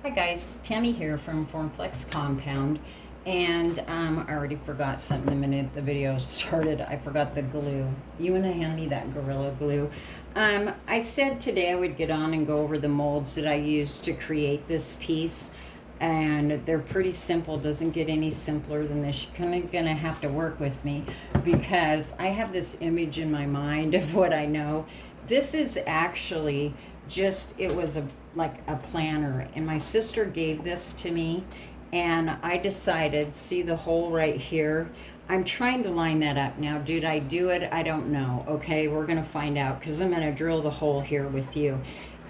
Hi guys, Tammy here from Formflex Compound, and I already forgot something the minute the video started. I forgot the glue. You want to hand me that Gorilla Glue? I said today I would get on and go over the molds that I used to create this piece, and they're pretty simple. Doesn't get any simpler than this. You're kind of gonna have to work with me because I have this image in my mind of what I know. This is actually just, it was like a planner, and my sister gave this to me, and I decided, see the hole right here, I'm trying to line that up now. Did I do it? I don't know. Okay, we're gonna find out because I'm gonna drill the hole here with you.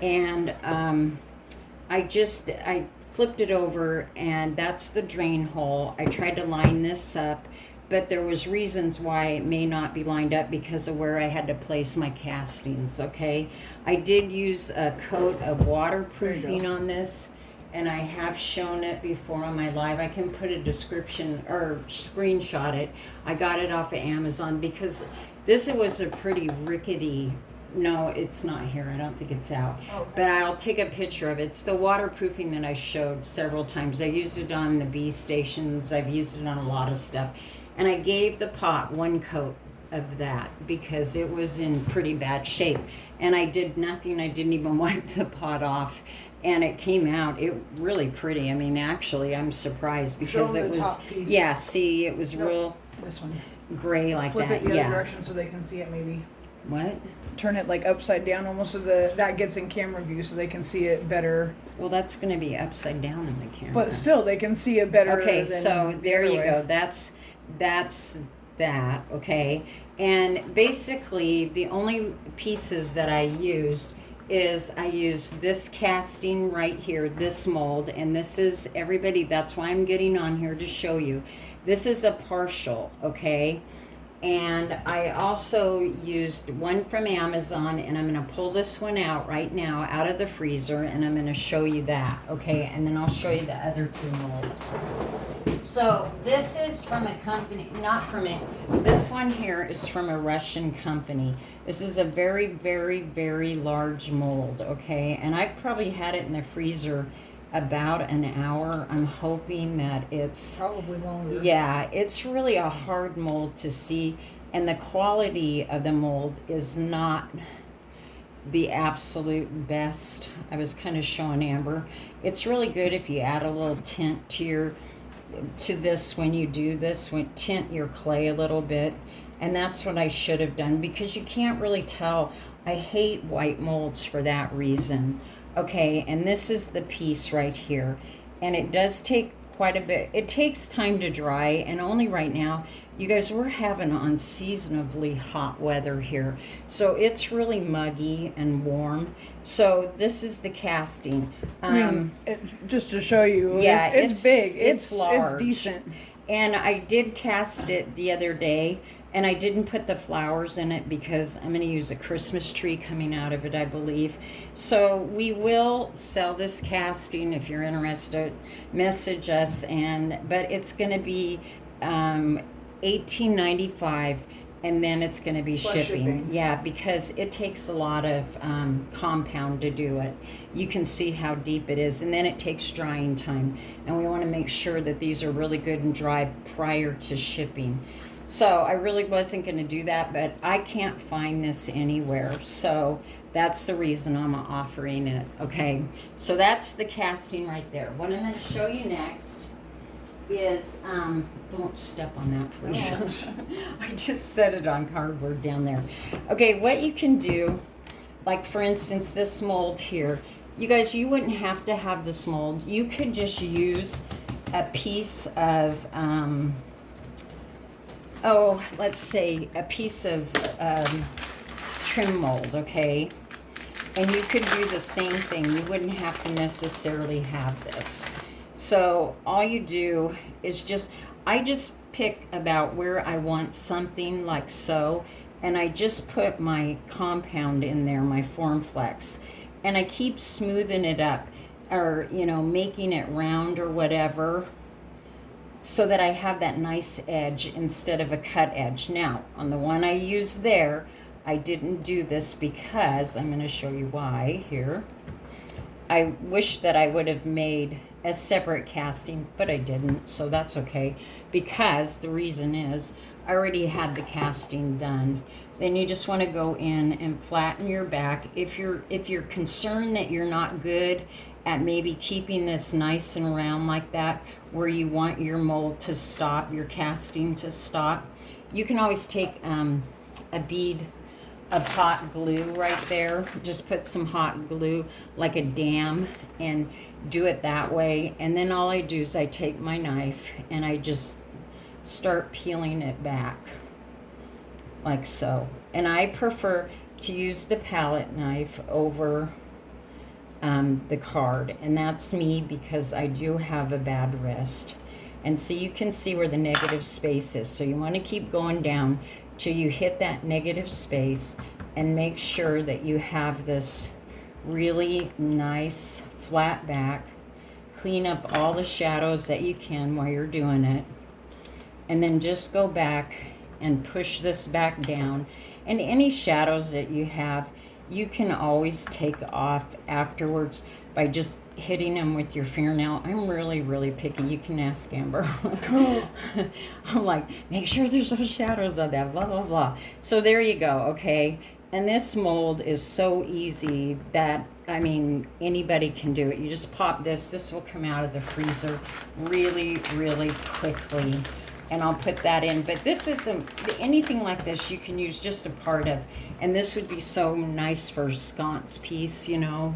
And I flipped it over, and that's the drain hole. I tried to line this up, but there was reasons why it may not be lined up because of where I had to place my castings. Okay, I did use a coat of waterproofing on this, and I have shown it before on my live. I can put a description or screenshot it. I got it off of Amazon because this was a pretty rickety. No, it's not here. I don't think it's out. Okay. But I'll take a picture of it. It's the waterproofing that I showed several times. I used it on the bee stations. I've used it on a lot of stuff. And I gave the pot one coat of that because it was in pretty bad shape. And I did nothing. I didn't even wipe the pot off. And it came out really pretty. I mean, actually, I'm surprised because it was, top piece. Yeah, see, it was real this one. Gray like Flip that. Flip it the other direction so they can see it maybe. What? Turn it like upside down almost so that gets in camera view so they can see it better. Well, that's going to be upside down in the camera. But still, they can see it better. Okay, so there you go. That's that, okay? And basically, the only pieces that I used is I used this casting right here, this mold, and this is, everybody, that's why I'm getting on here to show you. This is a partial, okay? And I also used one from Amazon, and I'm going to pull this one out right now out of the freezer, and I'm going to show you that, okay? And then I'll show you the other two molds. So this is from a company, not from it. This one here is from a Russian company. This is a very, very, very large mold, okay? And I've probably had it in the freezer about an hour. I'm hoping that it's probably longer. Yeah, it's really a hard mold to see, and the quality of the mold is not the absolute best. I was kind of showing Amber. It's really good if you add a little tint to this when you do this, tint your clay a little bit. And that's what I should have done because you can't really tell. I hate white molds for that reason. Okay, and this is the piece right here. And it does take quite a bit. It takes time to dry, and only right now, you guys, we're having unseasonably hot weather here. So it's really muggy and warm. So this is the casting. Just to show you, yeah, it's big. It's large. It's decent. And I did cast it the other day, and I didn't put the flowers in it because I'm going to use a Christmas tree coming out of it, I believe. So we will sell this casting if you're interested. Message us, but it's going to be $18.95, and then it's going to be shipping. Yeah, because it takes a lot of compound to do it. You can see how deep it is, and then it takes drying time. And we want to make sure that these are really good and dry prior to shipping. So I really wasn't going to do that, but I can't find this anywhere. So that's the reason I'm offering it. Okay, so that's the casting right there. What I'm going to show you next is, don't step on that, please. I just set it on cardboard down there. Okay, what you can do, like for instance, this mold here, you guys, you wouldn't have to have this mold. You could just use a piece of, let's say a piece of trim mold, okay? And you could do the same thing. You wouldn't have to necessarily have this. So all you do is I just pick about where I want something like so, and I just put my compound in there, my Formflex, and I keep smoothing it up, or, making it round or whatever, so that I have that nice edge instead of a cut edge. Now, on the one I used there, I didn't do this because, I'm going to show you why here. I wish that I would have made a separate casting, but I didn't, so that's okay. Because the reason is I already had the casting done. Then you just want to go in and flatten your back. If you're concerned that you're not good at maybe keeping this nice and round like that, where you want your mold to stop, your casting to stop, you can always take a bead of hot glue right there. Just put some hot glue like a dam and do it that way. And then all I do is I take my knife and I just start peeling it back like so. And I prefer to use the palette knife over the card, and that's me because I do have a bad wrist. And so you can see where the negative space is, so you want to keep going down till you hit that negative space and make sure that you have this really nice flat back. Clean up all the shadows that you can while you're doing it, and then just go back and push this back down. And any shadows that you have, you can always take off afterwards by just hitting them with your fingernail. I'm really, really picky. You can ask Amber. I'm like, make sure there's no shadows on that, blah, blah, blah. So there you go, okay? And this mold is so easy that, I mean, anybody can do it. You just pop this. This will come out of the freezer really, really quickly. And I'll put that in. But this isn't, anything like this you can use just a part of. And this would be so nice for a sconce piece, you know,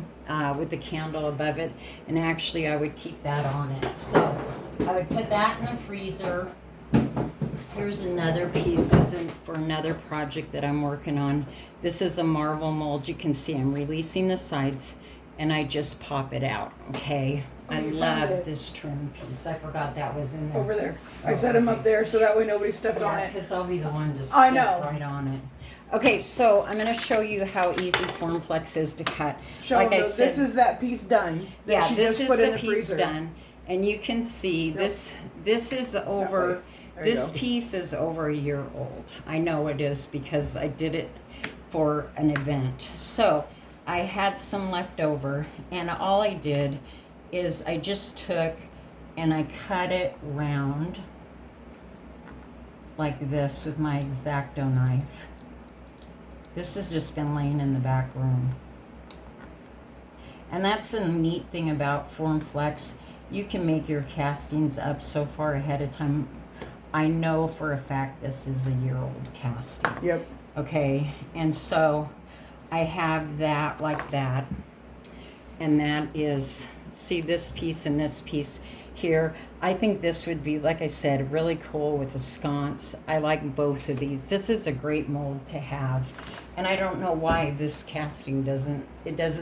with the candle above it. And actually I would keep that on it. So I would put that in the freezer. Here's another piece. This is for another project that I'm working on. This is a marble mold. You can see I'm releasing the sides and I just pop it out, okay? I love this trim piece. I forgot that was in there. Over there. I set them up there so that way nobody stepped on it. Because I'll be the one to step right on it. Okay, so I'm going to show you how easy Formflex is to cut. Show like them, I said, this is that piece done. That yeah, she this just is put the in the piece freezer. done. And you can see this is over, this piece is over a year old. I know it is because I did it for an event. So I had some left over, and all I did is I just took and I cut it round like this with my X-Acto knife. This has just been laying in the back room. And that's the neat thing about Formflex. You can make your castings up so far ahead of time. I know for a fact this is a year-old casting. Yep. Okay, and so I have that like that. And that is, see this piece and this piece here. I think this would be, like I said, really cool with a sconce. I like both of these. This is a great mold to have. And I don't know why this casting doesn't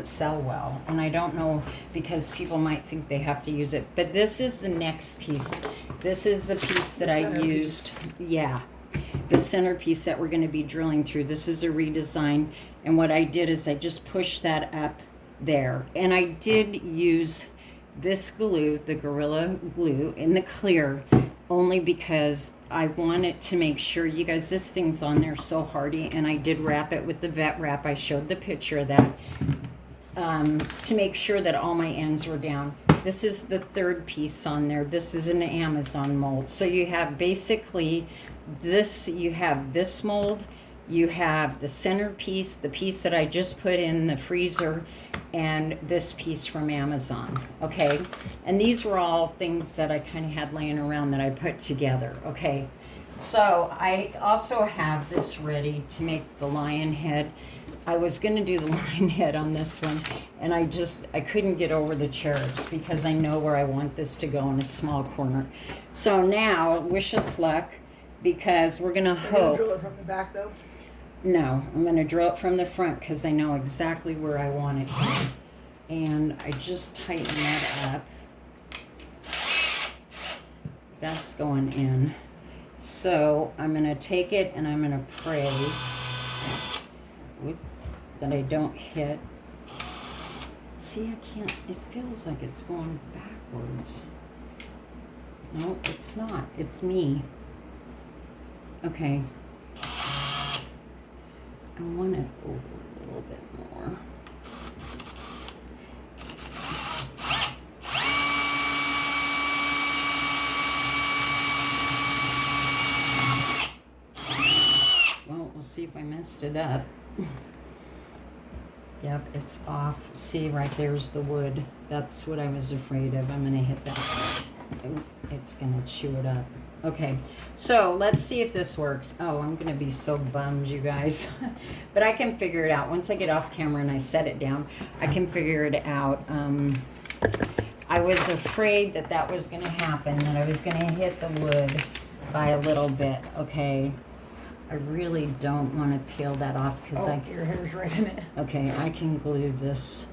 sell well. And I don't know, because people might think they have to use it. But this is the next piece. This is the piece that I used. Yeah. The centerpiece that we're going to be drilling through. This is a redesign. And what I did is I just pushed that up there. And I did use this glue, the Gorilla Glue, in the clear, only because I wanted to make sure, you guys, this thing's on there so hardy, and I did wrap it with the vet wrap. I showed the picture of that, to make sure that all my ends were down. This is the third piece on there. This is an Amazon mold. So you have basically this, you have this mold, you have the centerpiece, the piece that I just put in the freezer, and this piece from Amazon, okay? And these were all things that I kind of had laying around that I put together, okay? So I also have this ready to make the lion head. I was going to do the lion head on this one, and I couldn't get over the cherubs because I know where I want this to go in a small corner. So now, wish us luck, because we're going to hope. Drill it from the back, though? No, I'm going to drill it from the front because I know exactly where I want it. And I just tighten that up. That's going in. So I'm going to take it and I'm going to pray that I don't hit. See, I can't, it feels like it's going backwards. No, it's not. It's me. Okay. I want it over a little bit more. messed it up. Yep, it's off. See, right there's the wood. That's what I was afraid of. I'm gonna hit that. Ooh, it's gonna chew it up. Okay, so let's see if this works. Oh, I'm gonna be so bummed, you guys. But I can figure it out. Once I get off camera and I set it down, I can figure it out. I was afraid that that was gonna happen, that I was gonna hit the wood by a little bit, okay? I really don't want to peel that off because your hair's right in it. Okay, I can glue this.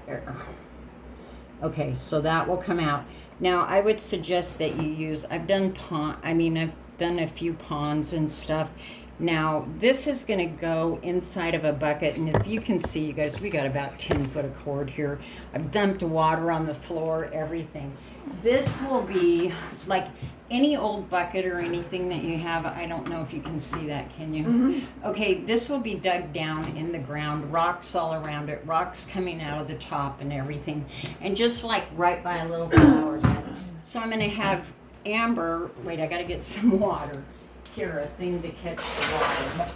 There. Okay, so that will come out. Now, I would suggest that you use, I've done a few ponds and stuff. Now, this is going to go inside of a bucket, and if you can see, you guys, we got about 10 foot of cord here. I've dumped water on the floor, everything. This will be like any old bucket or anything that you have. I don't know if you can see that, can you? Mm-hmm. Okay, this will be dug down in the ground, rocks all around it, rocks coming out of the top and everything, and just like right by a little flower bed. So I'm going to have Amber, wait, I got to get some water. Here, a thing to catch the water.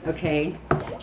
Okay,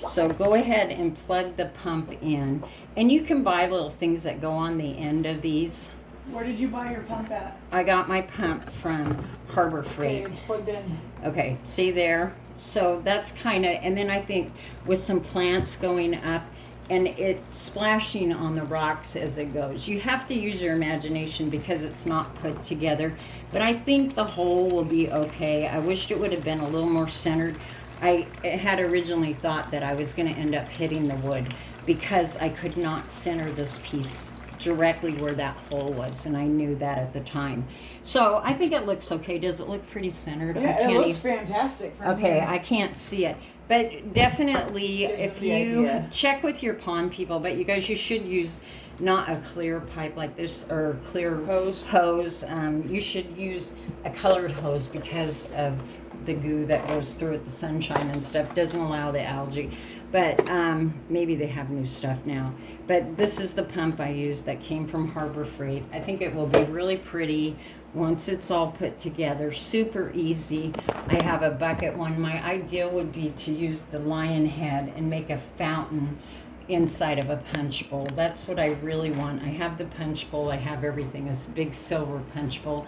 so go ahead and plug the pump in. And you can buy little things that go on the end of these. Where did you buy your pump at? I got my pump from Harbor Freight. Okay, it's plugged in. Okay, see there? So that's kind of, and then I think with some plants going up, and it's splashing on the rocks as it goes. You have to use your imagination because it's not put together. But I think the hole will be okay. I wished it would have been a little more centered. I had originally thought that I was going to end up hitting the wood because I could not center this piece directly where that hole was, and I knew that at the time. So I think it looks okay. Does it look pretty centered? Yeah, it looks fantastic. Okay, here. I can't see it. But definitely, if you check with your pond people, but you guys, you should use not a clear pipe like this or clear hose. You should use a colored hose because of the goo that goes through it, the sunshine and stuff doesn't allow the algae. But maybe they have new stuff now. But this is the pump I used that came from Harbor Freight. I think it will be really pretty once it's all put together. Super easy. I have a bucket one. My ideal would be to use the lion head and make a fountain inside of a punch bowl. That's what I really want. I have the punch bowl. I have everything. This big silver punch bowl.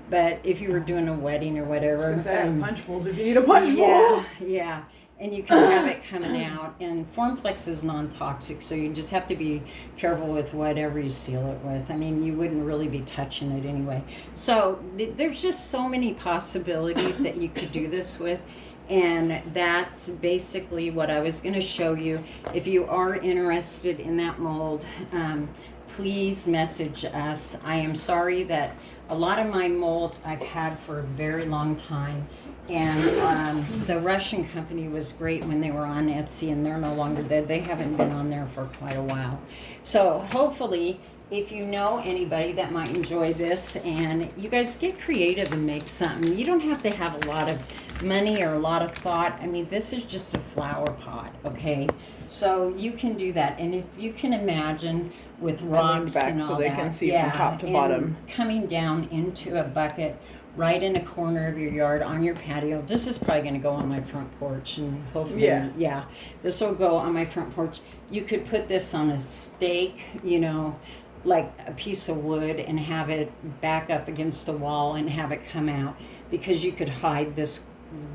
But if you were doing a wedding or whatever, I was gonna say, I have punch bowls if you need a punch bowl. Yeah. And you can have it coming out. And Formflex is non-toxic, so you just have to be careful with whatever you seal it with. I mean, you wouldn't really be touching it anyway. So there's just so many possibilities that you could do this with. And that's basically what I was going to show you. If you are interested in that mold, please message us. I am sorry that a lot of my molds I've had for a very long time. And the Russian company was great when they were on Etsy, and they're no longer there. They haven't been on there for quite a while. So hopefully, if you know anybody that might enjoy this, and you guys get creative and make something. You don't have to have a lot of money or a lot of thought. I mean, this is just a flower pot, okay? So you can do that. And if you can imagine with rocks and all so they that, can see from top to bottom, coming down into a bucket right in a corner of your yard on your patio. This is probably going to go on my front porch, and hopefully, this will go on my front porch. You could put this on a stake, you know, like a piece of wood, and have it back up against the wall and have it come out, because you could hide this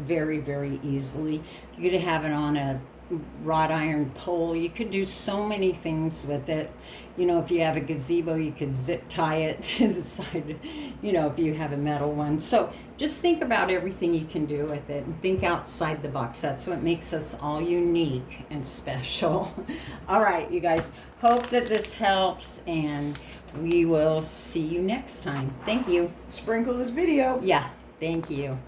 very, very easily. You could have it on a wrought iron pole. You could do so many things with it. You know, if you have a gazebo, you could zip tie it to the side, you know, if you have a metal one. So just think about everything you can do with it and think outside the box. That's what makes us all unique and special. All right, you guys, hope that this helps, and we will see you next time. Thank you. Sprinkle this video. Yeah, thank you.